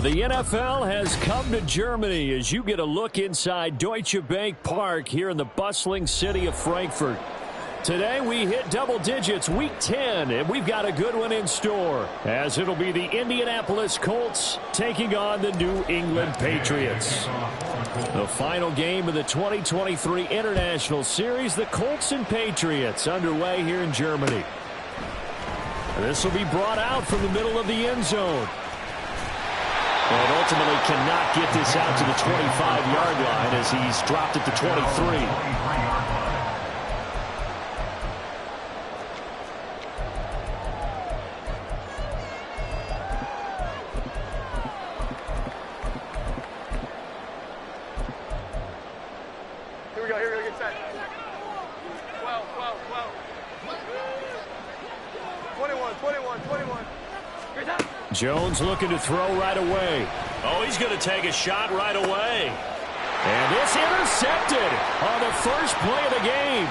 The NFL has come to Germany as you get a look inside Deutsche Bank Park here in the bustling city of Frankfurt. Today we hit double digits, week 10, and we've got a good one in store, as it'll be the Indianapolis Colts taking on the New England Patriots. The final game of the 2023 International Series, the Colts and Patriots, underway here in Germany. This will be brought out from the middle of the end zone. And ultimately cannot get this out to the 25-yard line as he's dropped it to 23. Here we go, get set. 12. 21. Jones looking to throw right away. Oh, he's going to take a shot right away. And it's intercepted on the first play of the game.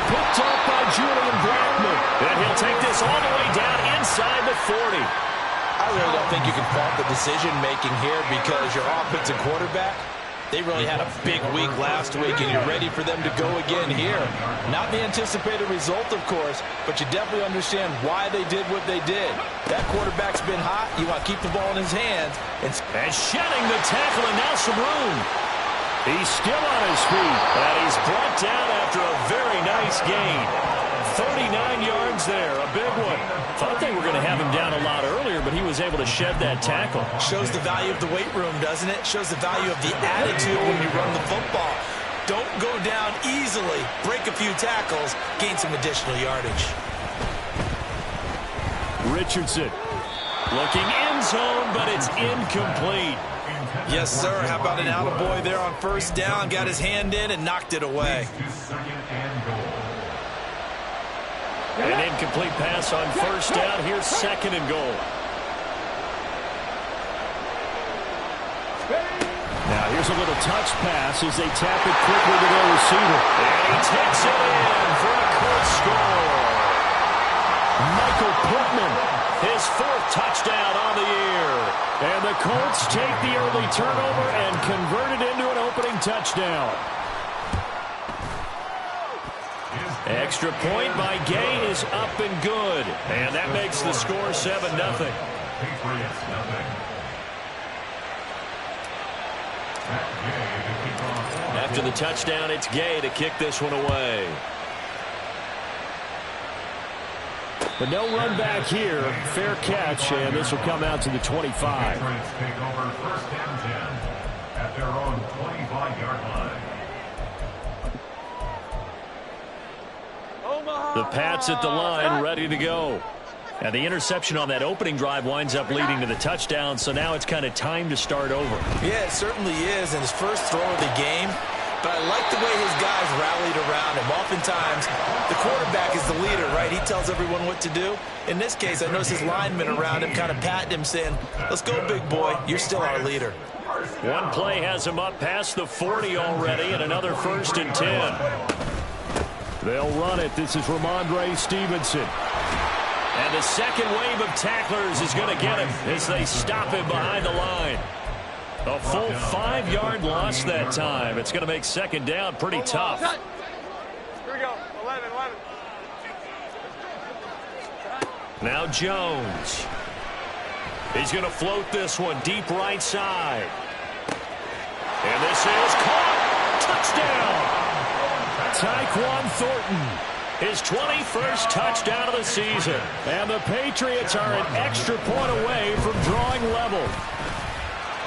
Picked up by Julian Blackman. And he'll take this all the way down inside the 40. I really don't think you can fault the decision-making here because your offensive quarterback, they really had a big week last week, and you're ready for them to go again here. Not the anticipated result, of course, but you definitely understand why they did what they did. That quarterback's been hot. You want to keep the ball in his hands. And shedding the tackle, and now some room. He's still on his feet, and he's brought down after a very nice gain. 39 yards there, a big one. Thought they were going to have him down a lot earlier, but he was able to shed that tackle. Shows the value of the weight room, doesn't it? Shows the value of the attitude when you run the football. Don't go down easily. Break a few tackles. Gain some additional yardage. Richardson looking end zone, but it's incomplete. Yes, sir. How about an attaboy there on first down? Got his hand in and knocked it away. An incomplete pass on first down. Here's second and goal. Now here's a little touch pass as they tap it quickly to their receiver. And he takes it in for a quick score. Michael Pittman, his fourth touchdown on the year. And the Colts take the early turnover and convert it into an opening touchdown. Extra point by Gay is up and good. And that makes the score 7-0. After the touchdown, it's Gay to kick this one away. But no run back here. Fair catch, and this will come out to the 25. Take over first and 10 at their own 25-yard line. The Pats at the line, ready to go. And the interception on that opening drive winds up leading to the touchdown, so now it's kind of time to start over. Yeah, it certainly is, and his first throw of the game. But I like the way his guys rallied around him. Oftentimes, the quarterback is the leader, right? He tells everyone what to do. In this case, I noticed his linemen around him kind of patting him, saying, let's go, big boy. You're still our leader. One play has him up past the 40 already, and another first and 10. They'll run it. This is Ramondre Stevenson. And the second wave of tacklers is going to get him as they stop him behind the line. A full 5-yard loss that time. It's going to make second down pretty tough. Here we go. 11. Now Jones. He's going to float this one deep right side. And this is caught. Touchdown. Tyquan Thornton. His 21st touchdown of the season. And the Patriots are an extra point away from drawing level.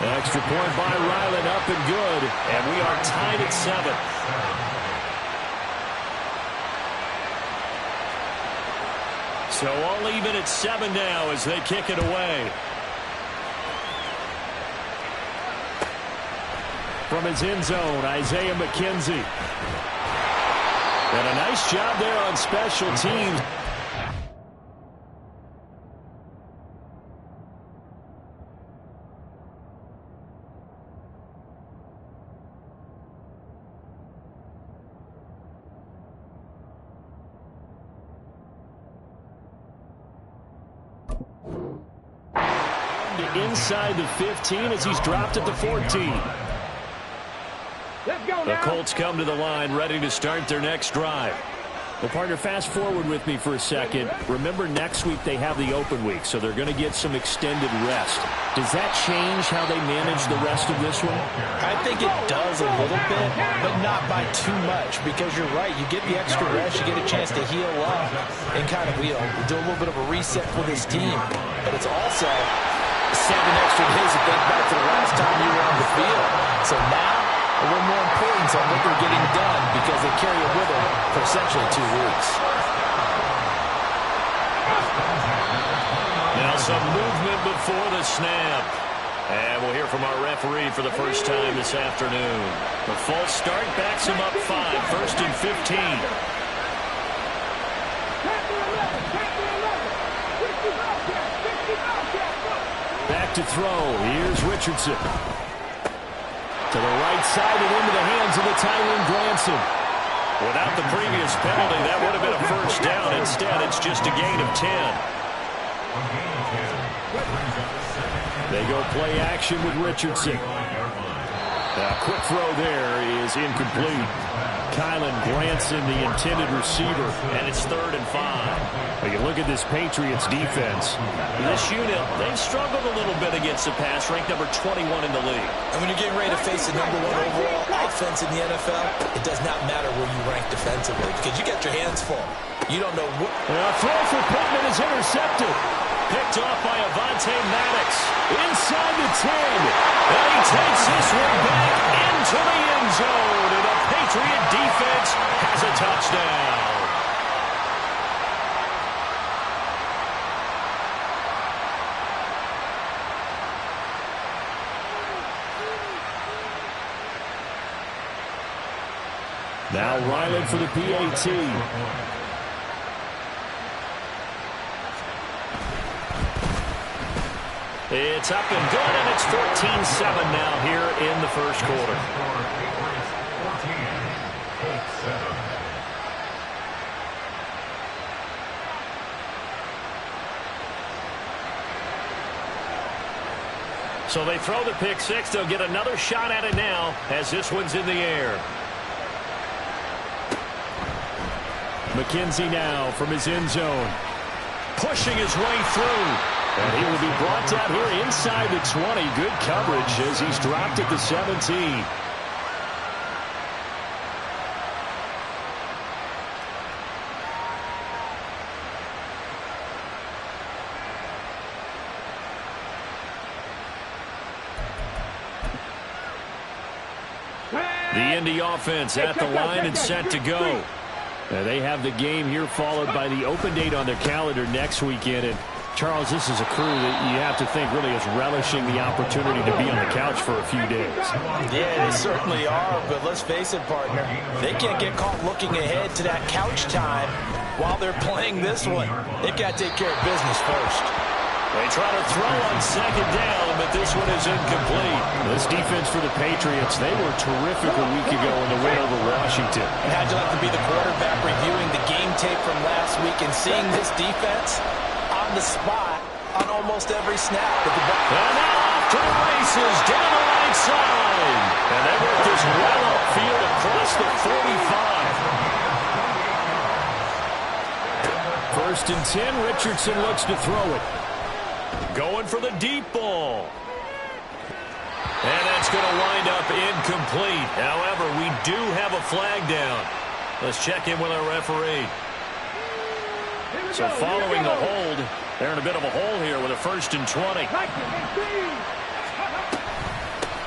Extra point by Ryland, up and good. And we are tied at 7. So all even at 7 now as they kick it away. from his end zone, Isaiah McKenzie. And a nice job there on special teams. Inside the 15 as he's dropped at the 14. The Colts come to the line ready to start their next drive. Well, partner, fast forward with me for a second. Remember, next week they have the open week, so they're going to get some extended rest. Does that change how they manage the rest of this one? I think it does a little bit, but not by too much, because you're right. You get the extra rest, you get a chance to heal up and kind of do a little bit of a reset for this team. But it's also 7 extra days to think back to the last time you were on the field. So now, a little more importance on what they're getting done because they carry it with them for essentially 2 weeks. Now some movement before the snap. And we'll hear from our referee for the first time this afternoon. The false start backs him up 5, first and 15. Back to throw. Here's Richardson. To the right side and into the hands of the Tyrone Granson. Without the previous penalty, that would have been a first down. Instead, it's just a gain of 10. They go play action with Richardson. A quick throw there is incomplete. Kylan Granson, the intended receiver, and it's 3rd and 5. You look at this Patriots defense. This unit, they've struggled a little bit against the pass, ranked number 21 in the league. And when you're getting ready to face the #1 overall offense in the NFL, it does not matter where you rank defensively because you got your hands full. You don't know what. A throw for Pittman is intercepted. Picked off by Avonte Maddox. Inside the 10. And he takes this one back into the end zone. And the Patriot defense has a touchdown. Now Ryland for the PAT. It's up and good, and it's 14-7 now here in the first quarter. So they throw the pick 6. They'll get another shot at it now as this one's in the air. McKenzie now from his end zone. Pushing his way through. And he will be brought down here inside the 20. Good coverage as he's dropped at the 17. The Indy offense at the line and set to go. They have the game here followed by the open date on their calendar next weekend. And Charles, this is a crew that you have to think really is relishing the opportunity to be on the couch for a few days. Yeah, they certainly are, but let's face it, partner. They can't get caught looking ahead to that couch time while they're playing this one. They've got to take care of business first. They try to throw on 2nd down, but this one is incomplete. This defense for the Patriots, they were terrific a week ago in the win over Washington. And how'd you like to be the quarterback reviewing the game tape from last week and seeing this defense on the spot on almost every snap? And now off to the races down the right side. And they work this well upfield across the 45. 1st and 10, Richardson looks to throw it. Going for the deep ball. And that's going to wind up incomplete. However, we do have a flag down. Let's check in with our referee. So following the hold, they're in a bit of a hole here with a 1st and 20.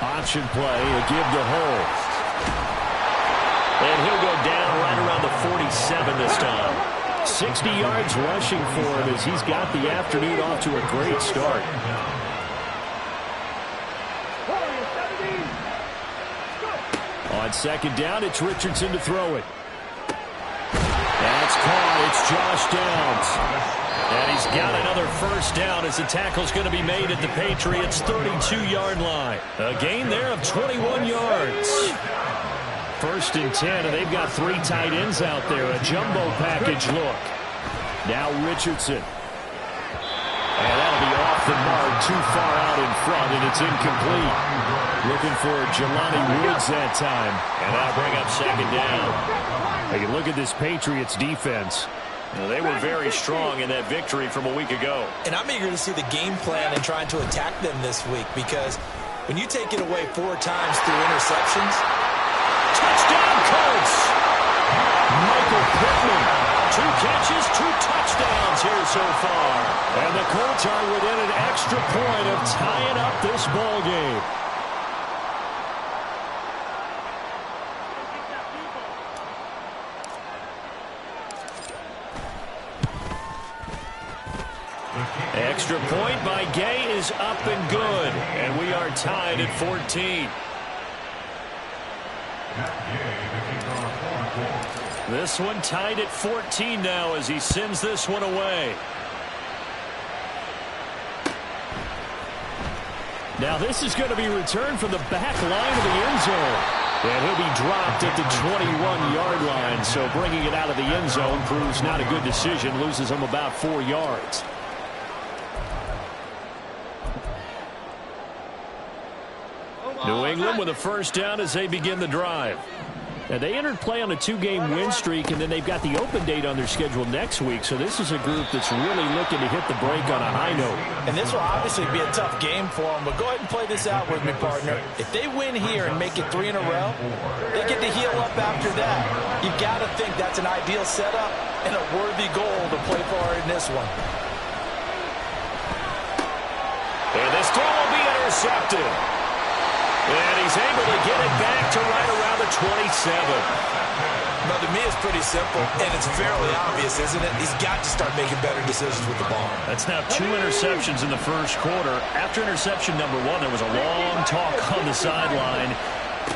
Option play, a give to Hull. And he'll go down right around the 47 this time. 60 yards rushing for him as he's got the afternoon off to a great start. On second down, it's Richardson to throw it. That's caught. It's Josh Downs. And he's got another first down as the tackle's going to be made at the Patriots' 32-yard line. A gain there of 21 yards. First and 10, and they've got 3 tight ends out there. A jumbo package look. Now Richardson. And that'll be off the mark, too far out in front, and it's incomplete. Looking for Jelani Woods that time. And that'll bring up second down. Take a look at this Patriots defense. They were very strong in that victory from a week ago. And I'm eager to see the game plan and trying to attack them this week, because when you take it away 4 times through interceptions. Touchdown Colts! Michael Pittman. 2 catches, 2 touchdowns here so far. And the Colts are within an extra point of tying up this ball game. Extra point by Gay is up and good. And we are tied at 14. This one tied at 14 now as he sends this one away. Now this is going to be returned from the back line of the end zone. And he'll be dropped at the 21-yard line. So bringing it out of the end zone proves not a good decision. Loses him about 4 yards. New England with a first down as they begin the drive. Now, they entered play on a 2-game win streak, and then they've got the open date on their schedule next week. So this is a group that's really looking to hit the break on a high note. And this will obviously be a tough game for them, but go ahead and play this out with me, partner. If they win here and make it 3 in a row, they get to heal up after that. You've got to think that's an ideal setup and a worthy goal to play for in this one. And this throw will be intercepted. And he's able to get it back to right around the 27. Now, to me, it's pretty simple, and it's fairly obvious, isn't it? He's got to start making better decisions with the ball. That's now 2 interceptions in the first quarter. After interception number 1, there was a long talk on the sideline,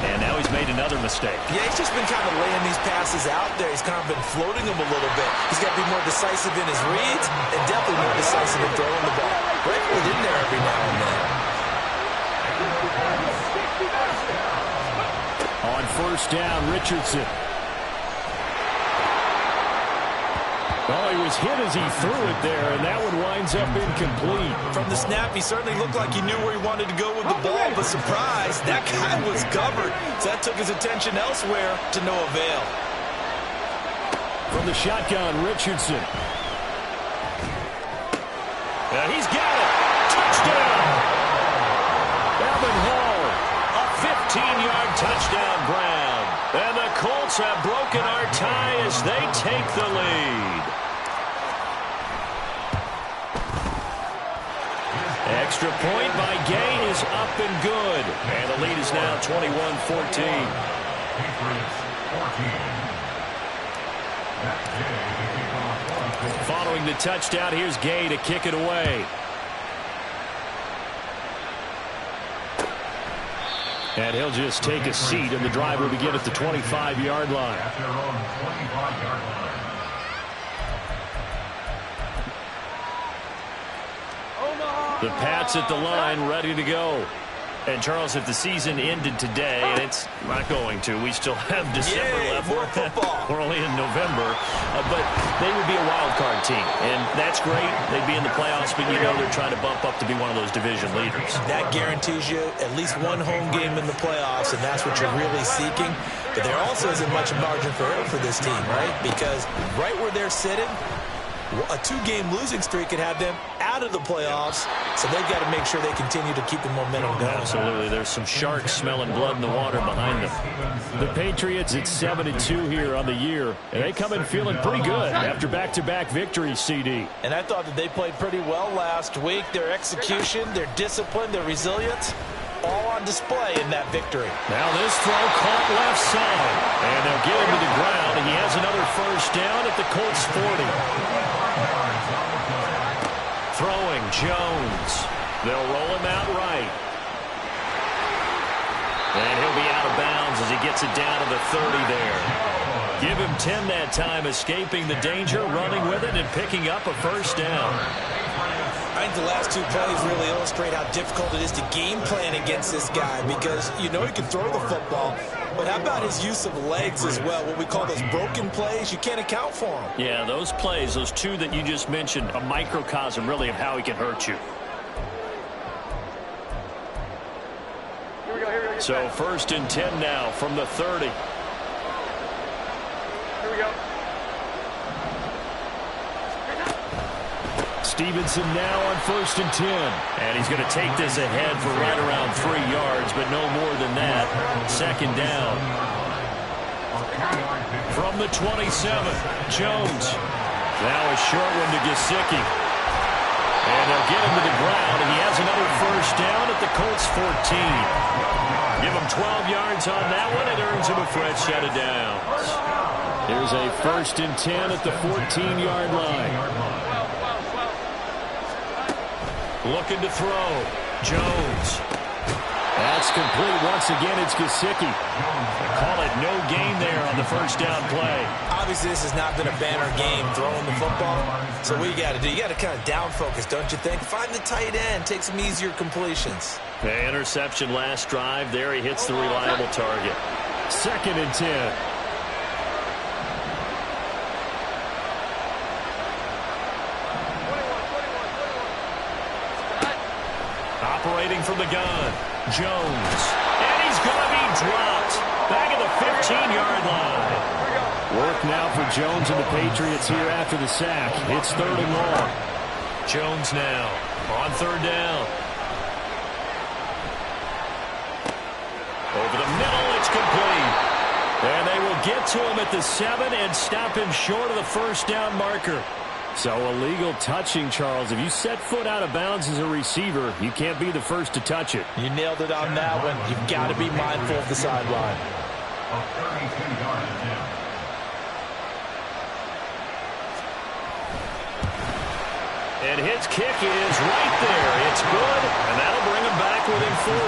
and now he's made another mistake. Yeah, he's just been kind of laying these passes out there. He's kind of been floating them a little bit. He's got to be more decisive in his reads and definitely more decisive in throwing the ball. Breaking it in there every now and then. On first down, Richardson. Well, he was hit as he threw it there, and that one winds up incomplete. From the snap, he certainly looked like he knew where he wanted to go with the ball, but surprise, that guy was covered. So that took his attention elsewhere to no avail. From the shotgun, Richardson. He's got it. Touchdown. Evan Hall, a 15-yard touchdown grab. And the Colts have broken our tie as they take the lead. Extra point by Gay is up and good. And the lead is now 21-14. Following the touchdown, here's Gay to kick it away. And he'll just take a seat, and the drive will begin at the 25-yard line. The Pats at the line, ready to go. And, Charles, if the season ended today, and it's not going to, we still have December left. More football. We're only in November. But they would be a wild card team. And that's great. They'd be in the playoffs, but you know they're trying to bump up to be one of those division leaders. That guarantees you at least one home game in the playoffs, and that's what you're really seeking. But there also isn't much margin for error for this team, right? Because right where they're sitting, a 2-game losing streak could have them out of the playoffs, so they've got to make sure they continue to keep the momentum going. Absolutely. There's some sharks smelling blood in the water behind them. The Patriots at 7-2 here on the year, and they come in feeling pretty good after back-to-back victories, CD. And I thought that they played pretty well last week. Their execution, their discipline, their resilience, all on display in that victory. Now this throw caught left side, and they'll get him to the ground, and he has another first down at the Colts 40. Throwing Jones. They'll roll him out right. And he'll be out of bounds as he gets it down to the 30 there. Give him 10 that time, escaping the danger, running with it, and picking up a first down. I think the last two plays really illustrate how difficult it is to game plan against this guy, because you know he can throw the football, but how about his use of legs as well? What we call those broken plays, you can't account for them. Yeah, those plays, those two that you just mentioned, a microcosm really of how he can hurt you. So first and 10 now from the 30. Here we go. Stevenson now on first and 10. And he's going to take this ahead for right around 3 yards, but no more than that. Second down. From the 27, Jones. Now a short one to Gesicki. And they'll get him to the ground, and he has another first down at the Colts 14. Give him 12 yards on that one. It earns him a fresh set of downs. Here's a first and 10 at the 14-yard line. Looking to throw. Jones. That's complete. Once again, it's Gesicki. They call it no gain there on the first down play. Obviously, this has not been a banner game throwing the football. So what you got to do, you got to kind of down focus, don't you think? Find the tight end. Take some easier completions. The interception last drive. There he hits the reliable target. Second and 10. Operating from the gun. Jones. And he's going to be dropped. Back at the 15-yard line. Work now for Jones and the Patriots here after the sack. It's third and long. Jones now on third down. Over the middle, it's complete. And they will get to him at the 7 and stop him short of the first down marker. So illegal touching, Charles. If you set foot out of bounds as a receiver, you can't be the first to touch it. You nailed it on that one. You've got to be mindful of the sideline. A 32-yard attempt. And his kick is right there. It's good, and that'll bring him back within 4.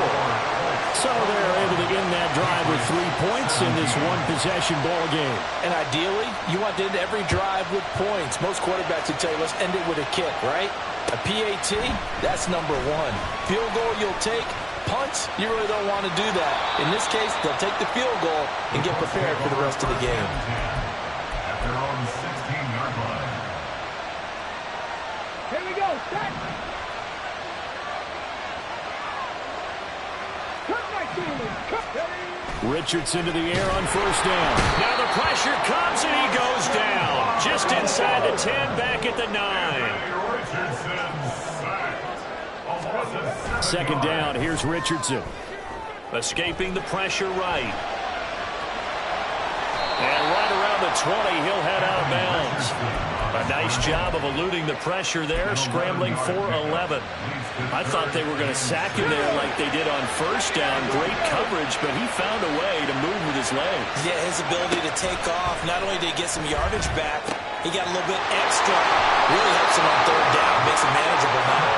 So they're able to end that drive with 3 points in this one-possession ball game. And ideally, you want to end every drive with points. Most quarterbacks would tell you, let's end it with a kick, right? A PAT, that's number 1. Field goal you'll take. Punts, you really don't want to do that. In this case, they'll take the field goal and get prepared for the rest of the game. At their own 16-yard line. Here we go. Set. Richardson to the air on first down. Now the pressure comes and he goes down. Just inside the 10, back at the 9. Second down, here's Richardson. Escaping the pressure right. And right around the 20, he'll head out of bounds. A nice job of eluding the pressure there, scrambling for 11. I thought they were going to sack him there like they did on first down. Great coverage, but he found a way to move with his legs. Yeah, his ability to take off, not only did he get some yardage back, he got a little bit extra. Really helps him on third down, makes it manageable now.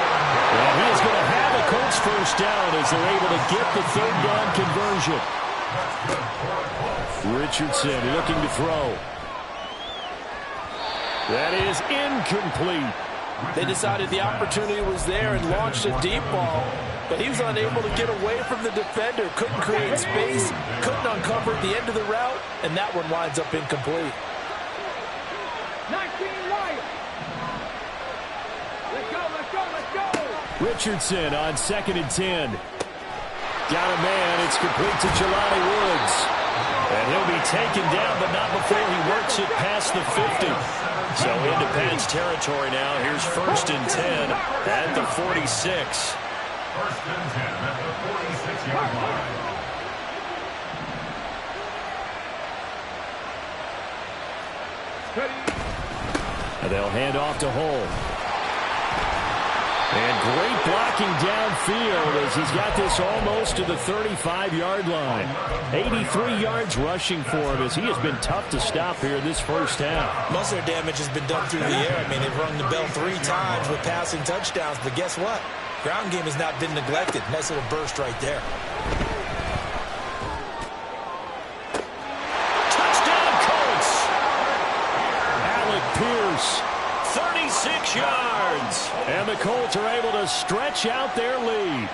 Well, he is going to have a Colts first down as they're able to get the third down conversion. Richardson looking to throw. That is incomplete. They decided the opportunity was there and launched a deep ball, but he was unable to get away from the defender, couldn't create space, couldn't uncover at the end of the route, and that one winds up incomplete. 19 Lions. Let's go, let's go, let's go. Richardson on second and 10. Got a man. It's complete to Jelani Woods. And he'll be taken down, but not before he works it past the 50. So into Pats territory now. Here's first and 10 at the 46. First and 10 at the 46-yard line. And they'll hand off to Hull. And great blocking downfield as he's got this almost to the 35-yard line. 83 yards rushing for him as he has been tough to stop here this first half. Most of their damage has been done through the air. I mean, they've rung the bell 3 times with passing touchdowns, but guess what? Ground game has not been neglected. Nice little burst right there. Colts are able to stretch out their lead.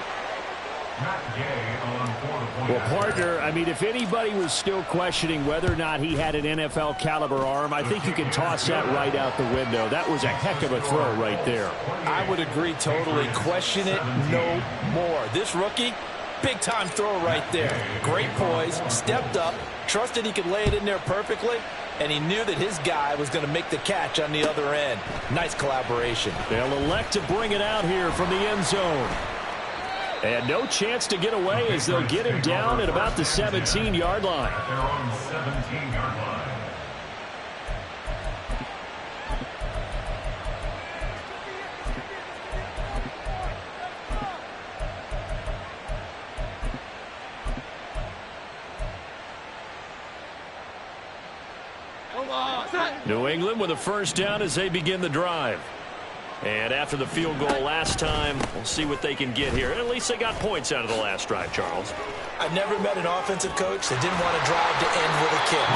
Well, partner, I mean, if anybody was still questioning whether or not he had an NFL caliber arm, I think you can toss that right out the window. That was a heck of a throw right there. I would agree totally. Question it no more. This rookie, big-time throw right there. Great poise, stepped up, trusted he could lay it in there perfectly, and he knew that his guy was going to make the catch on the other end. Nice collaboration. They'll elect to bring it out here from the end zone. And no chance to get away as they'll get him down at about the 17-yard line. At their own 17-yard line. New England with a first down as they begin the drive. And after the field goal last time, we'll see what they can get here. At least they got points out of the last drive, Charles. I've never met an offensive coach that didn't want to drive to end with a kick.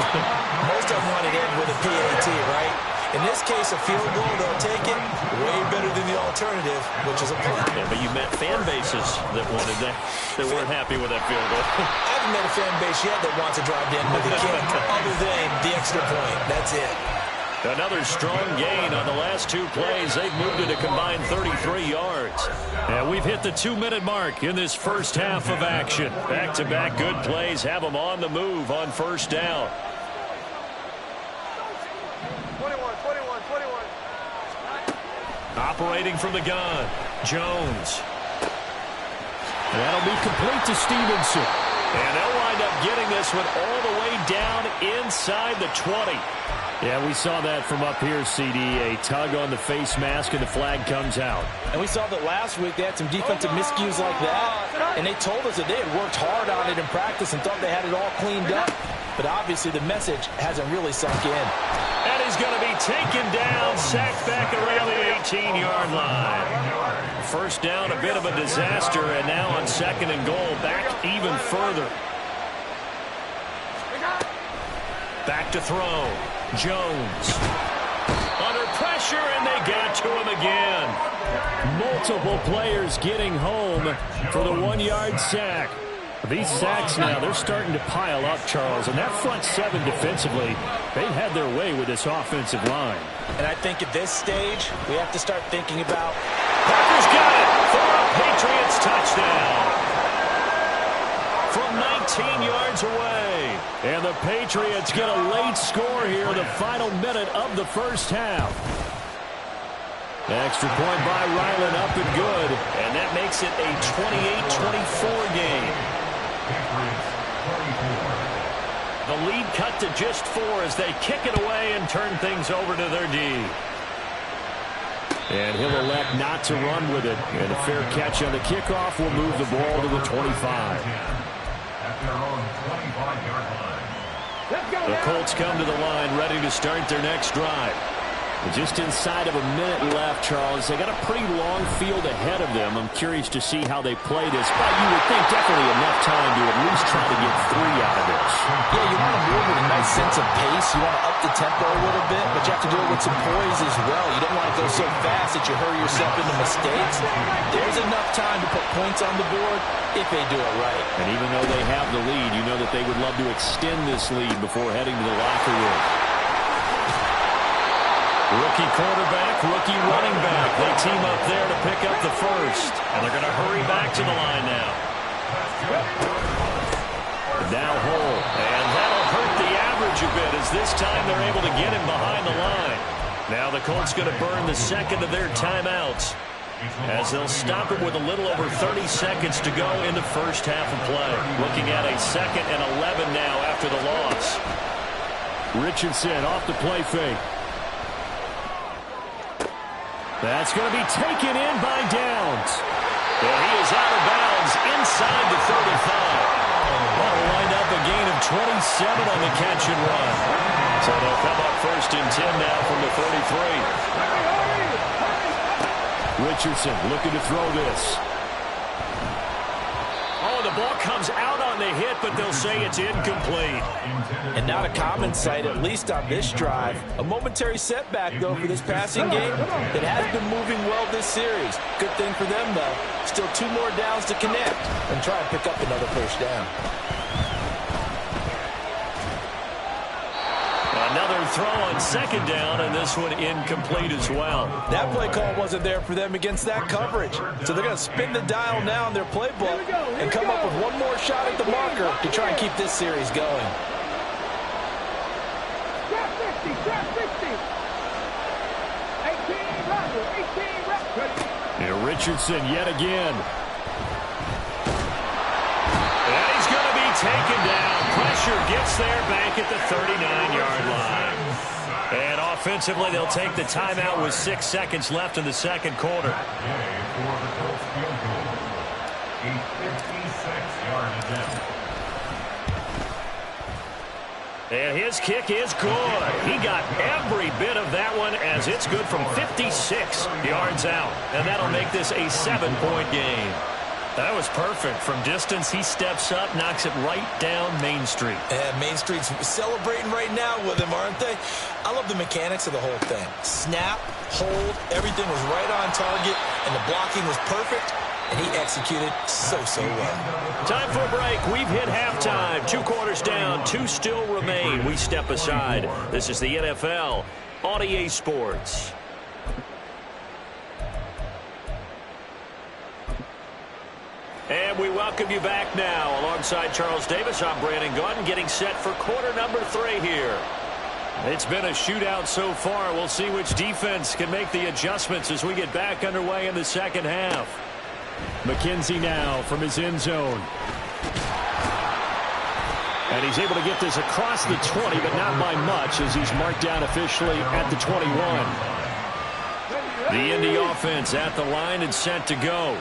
Most of them want to end with a PAT, right? In this case, a field goal, they'll take it way better than the alternative, which is a punt. Yeah, but you met fan bases that wanted that, that weren't happy with that field goal. I haven't met a fan base yet that wants to drive to end with a kick, other than the extra point. That's it. Another strong gain on the last two plays. They've moved it a combined 33 yards. And we've hit the 2-minute mark in this first half of action. Back-to-back good plays have them on the move on first down. 21. Operating from the gun, Jones. And that'll be complete to Stevenson. And they'll wind up getting this one all the way down inside the 20. Yeah, we saw that from up here, CD. A tug on the face mask, and the flag comes out. And we saw that last week they had some defensive miscues like that, and they told us that they had worked hard on it in practice and thought they had it all cleaned up. But obviously the message hasn't really sunk in. And he's going to be taken down, sacked back around the 18-yard line. First down, a bit of a disaster, and now on second and goal, back even further. Back to throw. Jones. Under pressure, and they got to him again. Multiple players getting home for the 1-yard sack. These sacks now, they're starting to pile up, Charles. And that front seven defensively, they've had their way with this offensive line. And I think at this stage, we have to start thinking about... Packers got it for a Patriots touchdown. From 19 yards away. And the Patriots get a late score here in the final minute of the first half. Extra point by Ryland, up and good. And that makes it a 28-24 game. The lead cut to just 4 as they kick it away and turn things over to their D. And he'll elect not to run with it. And a fair catch on the kickoff will move the ball to the 25. At their own 25-yard line. The Colts come to the line ready to start their next drive. Just inside of a minute left, Charles. They got a pretty long field ahead of them. I'm curious to see how they play this, but you would think definitely enough time to at least try to get 3 out of this. Yeah, you want to move with a nice sense of pace. You want to up the tempo a little bit, but you have to do it with some poise as well. You don't want to go so fast that you hurry yourself into mistakes. There's enough time to put points on the board if they do it right. And even though they have the lead, you know that they would love to extend this lead before heading to the locker room. Rookie quarterback, rookie running back. They team up there to pick up the first. And they're going to hurry back to the line now. Now Hole. And that'll hurt the average a bit as this time they're able to get him behind the line. Now the Colts going to burn the second of their timeouts as they'll stop it with a little over 30 seconds to go in the first half of play. Looking at a 2nd and 11 now after the loss. Richardson off the play fake. That's going to be taken in by Downs. And he is out of bounds inside the 35. That'll wind up a gain of 27 on the catch and run. So they'll come up 1st and 10 now from the 33. Richardson looking to throw this. Oh, the ball comes out on the hit, but they'll say it's incomplete. And not a common sight, at least on this drive. A momentary setback, though, for this passing game that has been moving well this series. Good thing for them, though. Still 2 more downs to connect and try and pick up another first down. Another throw on second down, and this one incomplete as well. That play call wasn't there for them against that coverage. So they're going to spin the dial now in their playbook and come up with one more shot at the marker to try and keep this series going. Here, Richardson yet again. And he's going to be taken down. Pressure gets there back at the 39-yard line. And offensively, they'll take the timeout with 6 seconds left in the second quarter. And his kick is good. He got every bit of that one as it's good from 56 yards out. And that'll make this a 7-point game. That was perfect. From distance, he steps up, knocks it right down Main Street. And Main Street's celebrating right now with him, aren't they? I love the mechanics of the whole thing. Snap, hold, everything was right on target, and the blocking was perfect, and he executed so well. Time for a break. We've hit halftime. 2 quarters down, 2 still remain. We step aside. This is the NFL on EA Sports. And we welcome you back now. Alongside Charles Davis, I'm Brandon Gaudin, getting set for quarter number 3 here. It's been a shootout so far. We'll see which defense can make the adjustments as we get back underway in the second half. McKenzie now from his end zone. And he's able to get this across the 20, but not by much as he's marked down officially at the 21. The Indy offense at the line and set to go.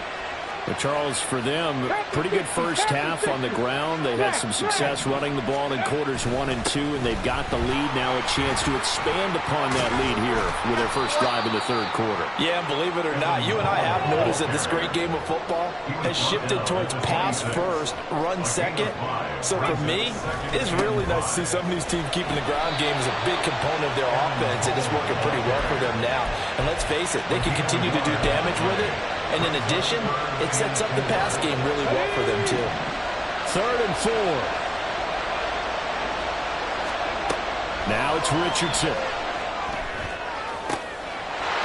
But Charles, for them, pretty good first half on the ground. They had some success running the ball in quarters 1 and 2, and they've got the lead. Now a chance to expand upon that lead here with their first drive in the third quarter. Yeah, and believe it or not, you and I have noticed that this great game of football has shifted towards pass first, run second. So for me, it's really nice to see some of these teams keeping the ground game as a big component of their offense, and it's working pretty well for them now. And let's face it, they can continue to do damage with it. And in addition, it sets up the pass game really well for them, too. 3rd and 4. Now it's Richardson.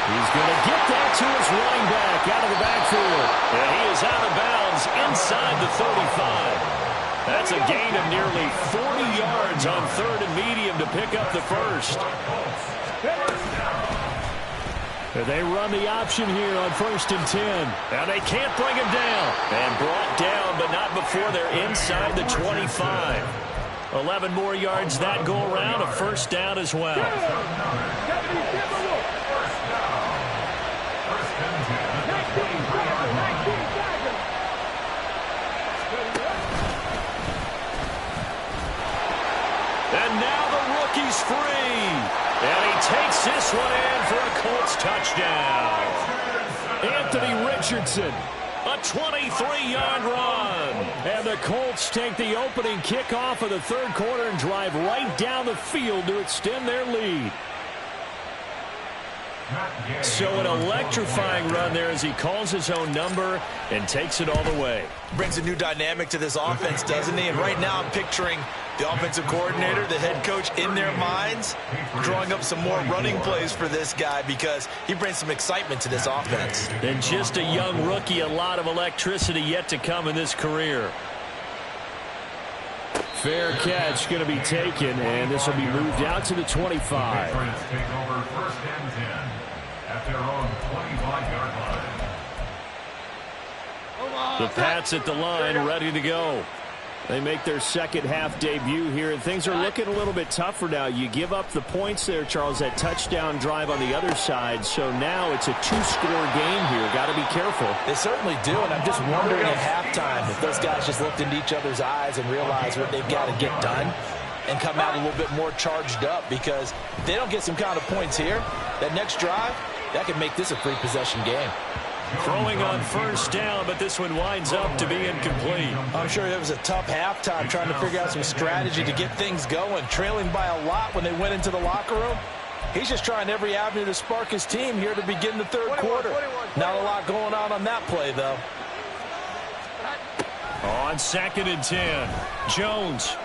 He's going to get that to his running back out of the backfield. And he is out of bounds inside the 35. That's a gain of nearly 40 yards on 3rd and medium to pick up the first. They run the option here on 1st and 10. Now they can't bring him down. And brought down, but not before they're inside the 25. 11 more yards that go around, a first down as well. And now the rookie's free. And he takes this one in for a Colts touchdown. Anthony Richardson, a 23-yard run. And the Colts take the opening kickoff of the third quarter and drive right down the field to extend their lead. So an electrifying run there as he calls his own number and takes it all the way. Brings a new dynamic to this offense, doesn't he? And right now I'm picturing the offensive coordinator, the head coach in their minds, drawing up some more running plays for this guy because he brings some excitement to this offense. And just a young rookie, a lot of electricity yet to come in this career. Fair catch going to be taken, and this will be moved out to the 25. Take over 1st and 10 at their own 25-yard line. The Pats at the line, ready to go. They make their second half debut here, and things are looking a little bit tougher now. You give up the points there, Charles, that touchdown drive on the other side. So now it's a 2-score game here. Got to be careful. They certainly do, and I'm just wondering at halftime if those guys just looked into each other's eyes and realized what they've got to get done and come out a little bit more charged up, because if they don't get some kind of points here, that next drive, that could make this a free possession game. Throwing on first down, but this one winds up to be incomplete. I'm sure it was a tough halftime trying to figure out some strategy to get things going, trailing by a lot when they went into the locker room. He's just trying every avenue to spark his team here to begin the third quarter. Not a lot going on that play, though. On 2nd and 10, Jones.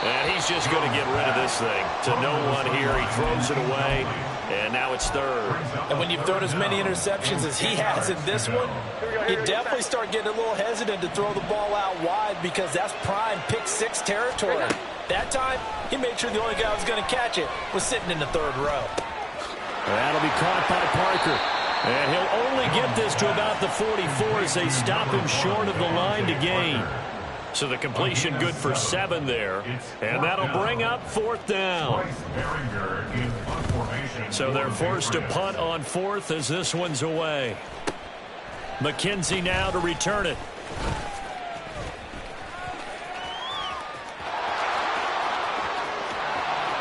And he's just going to get rid of this thing to no one here. He throws it away, and now it's third. And when you've thrown as many interceptions as he has in this one, you definitely start getting a little hesitant to throw the ball out wide because that's prime pick-6 territory. That time, he made sure the only guy who was going to catch it was sitting in the third row. That'll be caught by Parker. And he'll only get this to about the 44 as they stop him short of the line to gain. So the completion good for 7 there. And that'll bring up 4th down. So they're forced to punt on 4th as this one's away. McKenzie now to return it.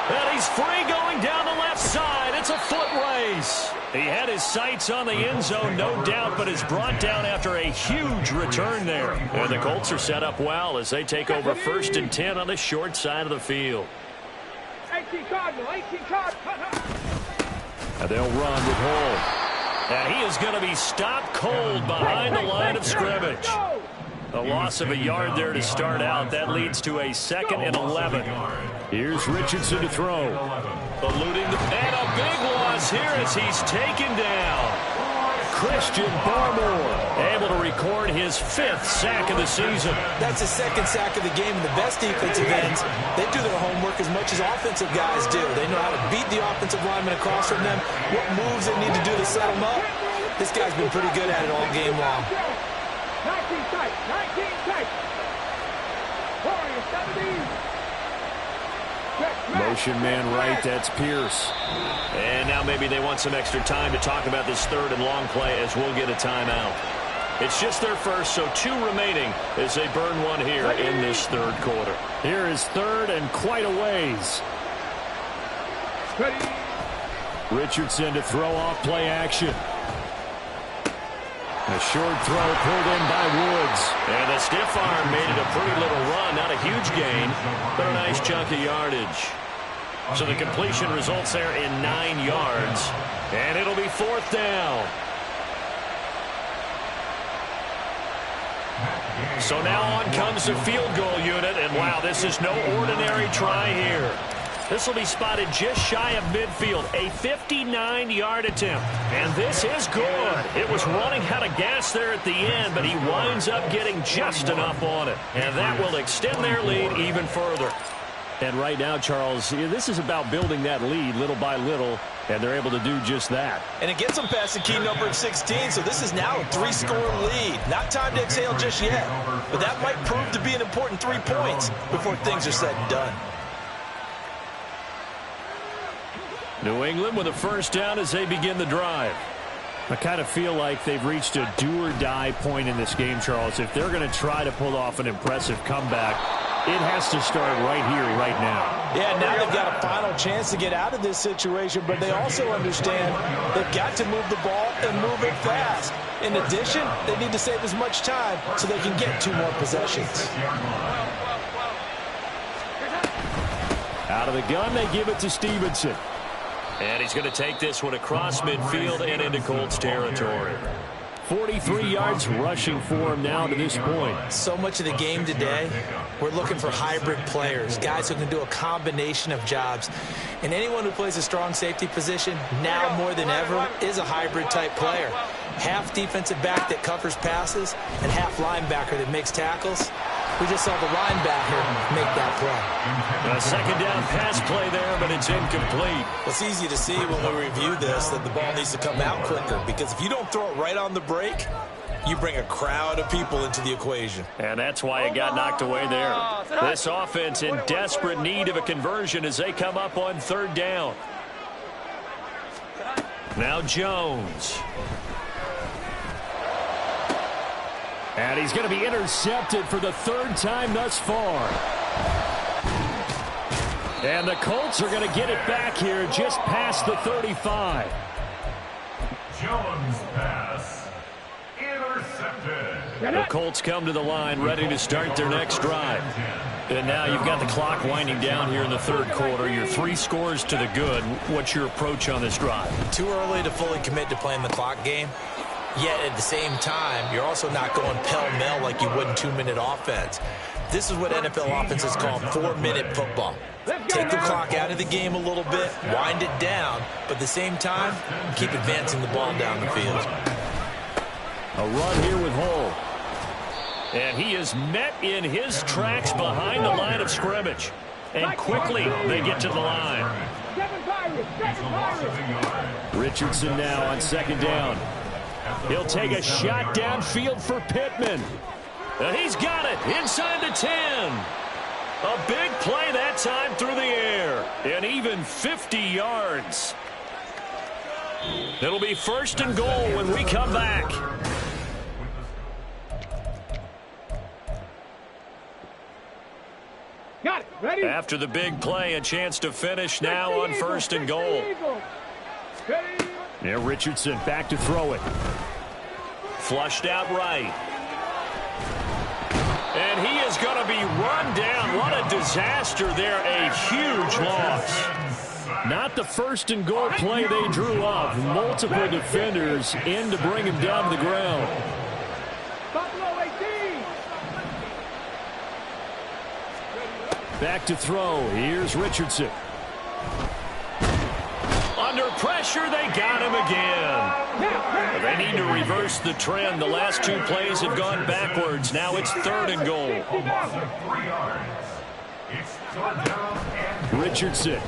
And he's free going down the left side. It's a foot race. He had his sights on the end zone, no doubt, but is brought down after a huge return there. And the Colts are set up well as they take over 1st and 10 on the short side of the field. 18 Cardinal, 18 Cardinal. And they'll run with Hall. And he is going to be stopped cold behind the line of scrimmage. A loss of a yard there to start out. That leads to a 2nd and 11. Here's Richardson to throw. Eluding and a big loss here as he's taken down. Christian Barmore able to record his 5th sack of the season. That's his 2nd sack of the game, and the best defensive ends, they do their homework as much as offensive guys do. They know how to beat the offensive lineman across from them, what moves they need to do to set them up. This guy's been pretty good at it all game long. 19 tight, 19 tight. Warriors, 17. Motion man right, that's Pierce. And now maybe they want some extra time to talk about this 3rd and long play as we'll get a timeout. It's just their first, so 2 remaining as they burn one here in this 3rd quarter. Here is 3rd and quite a ways. Richardson to throw off play action. A short throw pulled in by Woods. And the stiff arm made it a pretty little run. Not a huge gain, but a nice chunk of yardage. So the completion results there in 9 yards. And it'll be 4th down. So now on comes the field goal unit. And wow, this is no ordinary try here. This will be spotted just shy of midfield. A 59-yard attempt. And this is good. It was running out of gas there at the end, but he winds up getting just enough on it. And that will extend their lead even further. And right now, Charles, this is about building that lead little by little, and they're able to do just that. And it gets them past the key number of 16, so this is now a 3-score lead. Not time to exhale just yet, but that might prove to be an important 3 points before things are said and done. New England with a first down as they begin the drive. I kind of feel like they've reached a do-or-die point in this game, Charles. If they're going to try to pull off an impressive comeback, it has to start right here, right now. Yeah, now they've got a final chance to get out of this situation, but they also understand they've got to move the ball and move it fast. In addition, they need to save as much time so they can get 2 more possessions. Out of the gun, they give it to Stevenson. And he's going to take this one across midfield and into Colts territory. 43 yards rushing for him now to this point. So much of the game today, we're looking for hybrid players, guys who can do a combination of jobs. And anyone who plays a strong safety position, now more than ever, is a hybrid-type player. Half defensive back that covers passes and half linebacker that makes tackles. We just saw the linebacker make that play. A 2nd down pass play there, but it's incomplete. It's easy to see when we review this that the ball needs to come out quicker, because if you don't throw it right on the break, you bring a crowd of people into the equation. And that's why it got knocked away there. This offense in desperate need of a conversion as they come up on 3rd down. Now Jones. And he's going to be intercepted for the 3rd time thus far. And the Colts are going to get it back here just past the 35. Jones' pass intercepted. The Colts come to the line ready to start their next drive. And now you've got the clock winding down here in the third quarter. You're 3 scores to the good. What's your approach on this drive? Too early to fully commit to playing the clock game. Yet at the same time, you're also not going pell-mell like you would in 2-minute offense. This is what NFL offenses call 4-minute football. Take the clock out of the game a little bit, wind it down, but at the same time, keep advancing the ball down the field. A run here with Hull. And he is met in his tracks behind the line of scrimmage. And quickly they get to the line. Richardson now on second down. He'll take a shot downfield for Pittman. And he's got it inside the 10. A big play that time through the air. And even 50 yards. It'll be first and goal when we come back. Got it. Ready? After the big play, a chance to finish now on first and goal. Now Richardson back to throw it. Flushed out right. And he is going to be run down. What a disaster there. A huge loss. Not the first and goal play they drew up. Multiple defenders in to bring him down to the ground. Back to throw. Here's Richardson. Under pressure, they got him again. They need to reverse the trend. The last 2 plays have gone backwards. Now it's third and goal. Richardson.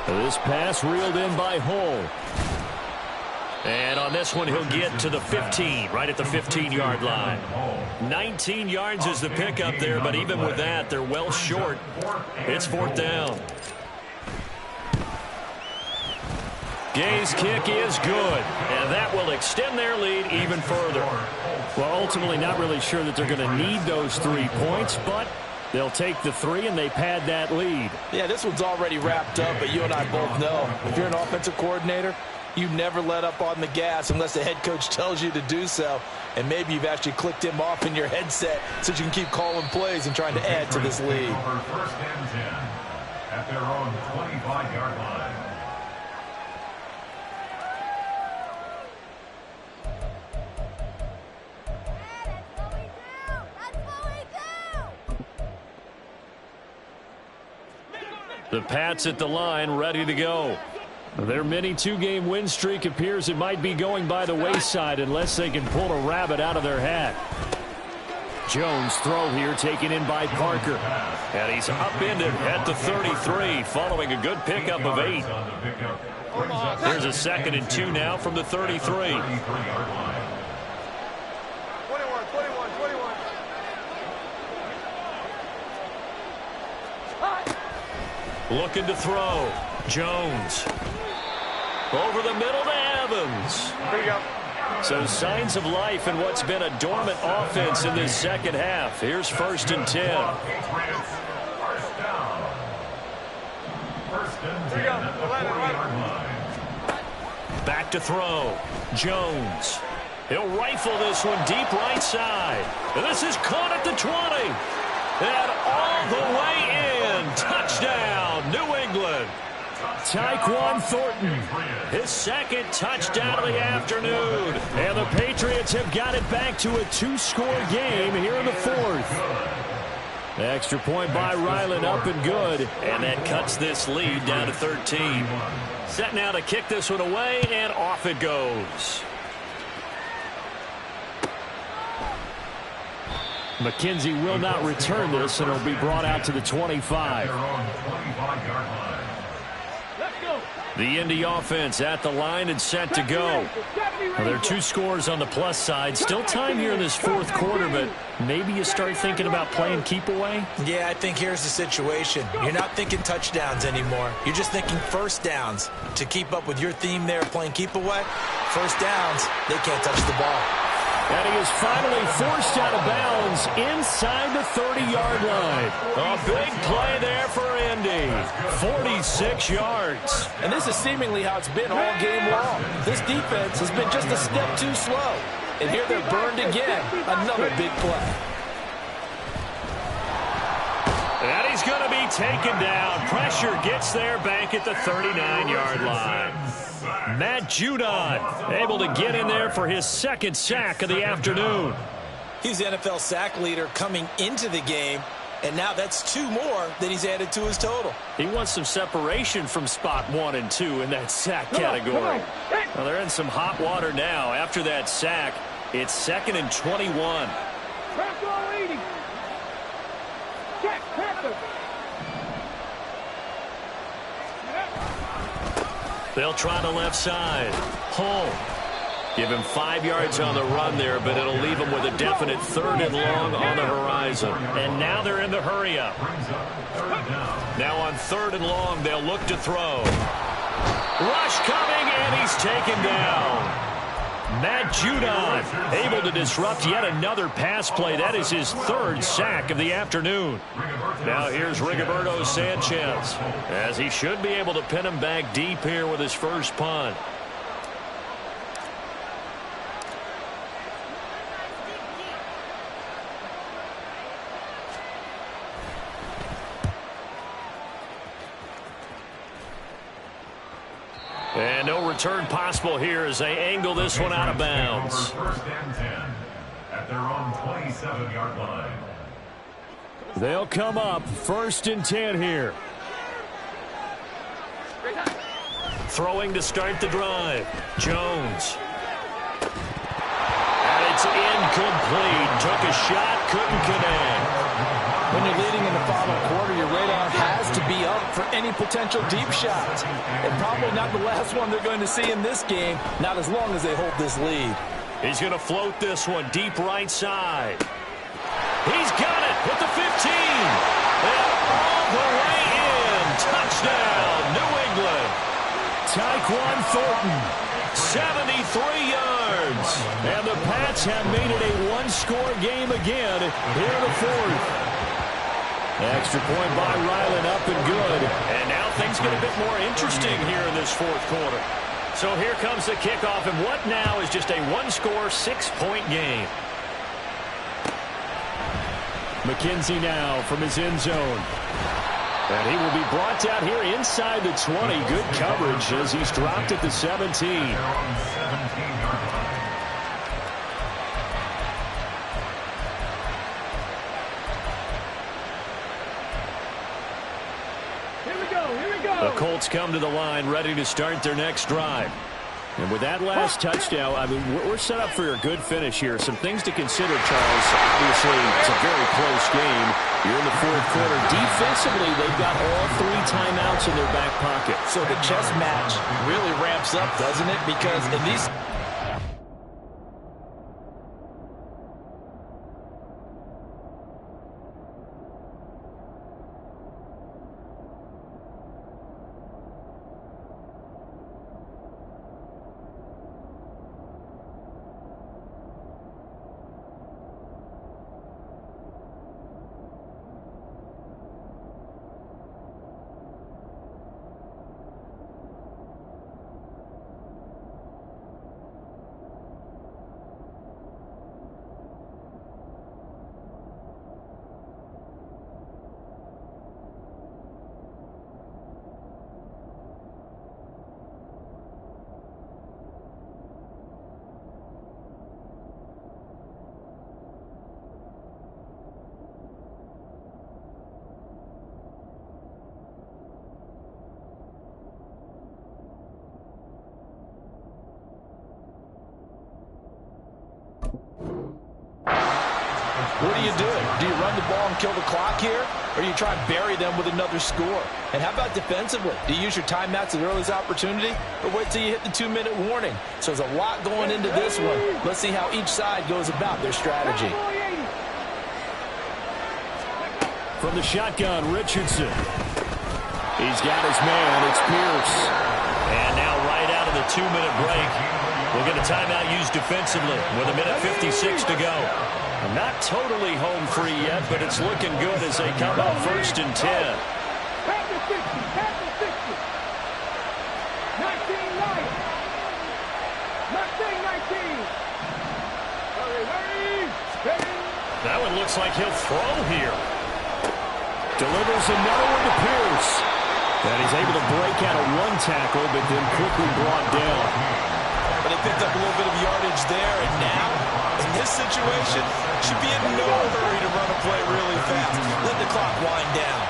This pass reeled in by Hull. And on this one, he'll get to the 15, right at the 15-yard line. 19 yards is the pickup there, but even with that, they're well short. It's fourth down. Gay's kick is good, and that will extend their lead even further. Well, ultimately, not really sure that they're going to need those 3 points, but they'll take the 3, and they pad that lead. Yeah, this one's already wrapped up, but you and I both know if you're an offensive coordinator, you never let up on the gas unless the head coach tells you to do so. And maybe you've actually clicked him off in your headset so you can keep calling plays and trying to add to this lead. First and 10 at their own 25-yard line. The Pats at the line, ready to go. Their mini 2-game win streak appears it might be going by the wayside unless they can pull a rabbit out of their hat. Jones throw here taken in by Parker. And he's upended at the 33 following a good pickup of 8. There's a second and 2 now from the 33. Looking to throw. Jones. Over the middle to Evans. Here you go. So signs of life in what's been a dormant offense in this second half. Here's first and 10. Back to throw. Jones. He'll rifle this one deep right side. And this is caught at the 20. And all the way in. Touchdown, New England. Tyquan Thornton, his second touchdown of the afternoon. And the Patriots have got it back to a 2-score game here in the fourth. Extra point by Ryland, up and good. And that cuts this lead down to 13. Set now to kick this one away, and off it goes. McKenzie will not return this, and it'll be brought out to the 25. The Indy offense at the line and set to go. Well, there are 2 scores on the plus side. Still time here in this fourth quarter, but maybe you start thinking about playing keep away? Yeah, I think here's the situation. You're not thinking touchdowns anymore. You're just thinking first downs. To keep up with your theme there, playing keep away, first downs, they can't touch the ball. And he is finally forced out of bounds inside the 30-yard line. A big play there for Indy. 46 yards. And this is seemingly how it's been all game long. This defense has been just a step too slow. And here they're burned again. Another big play. And he's going to be taken down. Pressure gets there back at the 39-yard line. Matt Judon able to get in there for his second sack of the afternoon. He's the NFL sack leader coming into the game, and now that's 2 more that he's added to his total. He wants some separation from spot 1 and 2 in that sack category. Well, they're in some hot water now. After that sack, it's 2nd and 21. They'll try the left side. Hull. Give him 5 yards on the run there, but it'll leave him with a definite 3rd and long on the horizon. And now they're in the hurry-up. Now on 3rd and long, they'll look to throw. Rush coming, and he's taken down. Matt Judon able to disrupt yet another pass play. That is his 3rd sack of the afternoon. Now here's Rigoberto Sanchez, as he should be able to pin him back deep here with his first punt. And no return possible here as they angle this one out of bounds. First and 10 at their own 27-yard line. They'll come up 1st and 10 here. Throwing to start the drive. Jones. And it's incomplete. Took a shot, couldn't connect. When you're leading in the final quarter, your radar has to be up for any potential deep shots. And probably not the last one they're going to see in this game, not as long as they hold this lead. He's going to float this one deep right side. He's got it with the 15. And all the way in. Touchdown, New England. Tyquan Thornton, 73 yards. And the Pats have made it a one-score game again here in the 4th. Extra point by Ryland, up and good. And now things get a bit more interesting here in this 4th quarter. So here comes the kickoff, and what now is just a one-score, 6-point game. McKenzie now from his end zone. And he will be brought down here inside the 20. Good coverage as he's dropped at the 17. The Colts come to the line, ready to start their next drive. And with that last touchdown, I mean, we're set up for a good finish here. Some things to consider, Charles. Obviously, it's a very close game. You're in the 4th quarter. Defensively, they've got all 3 timeouts in their back pocket. So the chess match really ramps up, doesn't it? Because in these... What do you do? Do you run the ball and kill the clock here? Or do you try and bury them with another score? And how about defensively? Do you use your timeouts as early as opportunity? Or wait till you hit the 2-minute warning? So there's a lot going into this one. Let's see how each side goes about their strategy. From the shotgun, Richardson. He's got his man. It's Pierce. And now right out of the 2-minute break, We'll get a timeout used defensively with 1:56 to go. Not totally home free yet, but it's looking good as they come up 1st and 10. Back to 60, back to 60. 19, 9. Not saying 19. Hurry, steady. That one looks like he'll throw here. Delivers another one to Pierce. And he's able to break out of one tackle, but then quickly brought down. But he picked up a little bit of yardage there, and now, in this situation, should be in no hurry to run a play really fast. Let the clock wind down.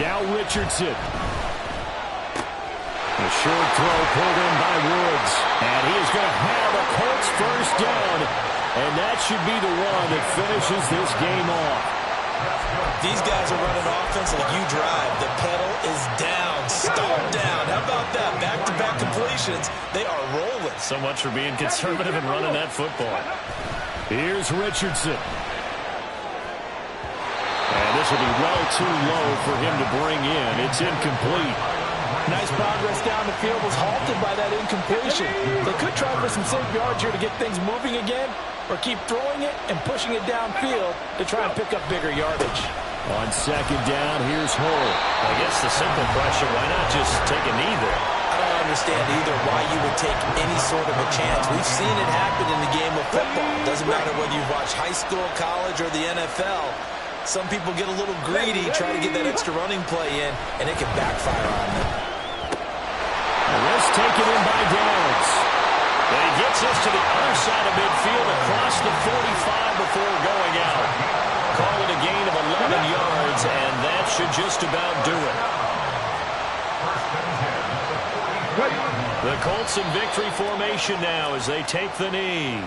Now Richardson. A short throw pulled in by Woods. And he is going to have a Colts first down. And that should be the one that finishes this game off. These guys are running offense like you drive. The pedal is down, stalled down. How about that? Back-to-back completions. They are rolling. So much for being conservative and running that football. Here's Richardson. And this will be well too low for him to bring in. It's incomplete. Nice progress down the field was halted by that incompletion. They could try for some safe yards here to get things moving again, or keep throwing it and pushing it downfield to try and pick up bigger yardage. On 2nd down, here's Hull. I guess the simple question, why not just take a knee there? I don't understand either why you would take any sort of a chance. We've seen it happen in the game of football. Doesn't matter whether you watch high school, college, or the NFL. Some people get a little greedy, try to get that extra running play in, and it can backfire on them. This taken in by Downs. And he gets us to the other side of midfield across the 45 before going out. Call it a gain of 11 yards, and that should just about do it. The Colts in victory formation now as they take the knee.